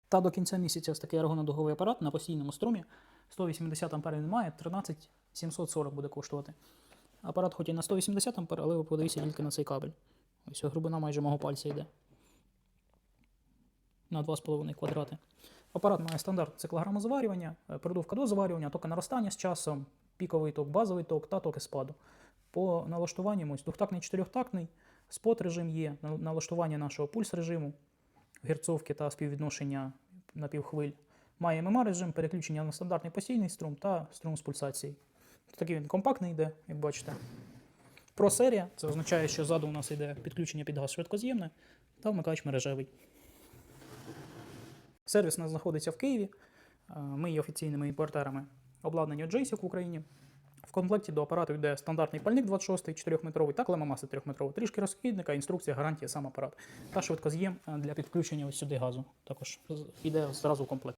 Та до кінця місяця ось такий аргонодуговий апарат на постійному струмі. 180 А він має, 13 740 буде коштувати. Апарат хоч і на 180 А, але ви подивіться тільки на цей кабель. Ось глибина майже мого пальця йде. На 2,5 квадрати. Апарат має стандарт циклограма заварювання, продувка до заварювання, токи наростання з часом, піковий ток, базовий ток та токи спаду. По налаштуванням ось двохтактний, чотирьохтактний, спот режим є, налаштування нашого пульс режиму, герцовки та співвідношення напівхвиль. Має ММА режим, переключення на стандартний постійний струм та струм з пульсації. Такий він компактний йде, як бачите. Pro серія, це означає, що ззаду у нас йде підключення під газ швидкоз'ємне та вмикач мережевий. Сервіс у нас знаходиться в Києві. Ми є офіційними імпортерами обладнання JASIC в Україні. В комплекті до апарату йде стандартний пальник 26-й, 4-метровий та клемомаса 3-метрова. Трішки розхідника, інструкція, гарантія, сам апарат. Та швидкоз'єм для підключення ось сюди газу. Також йде зразу в комплекті.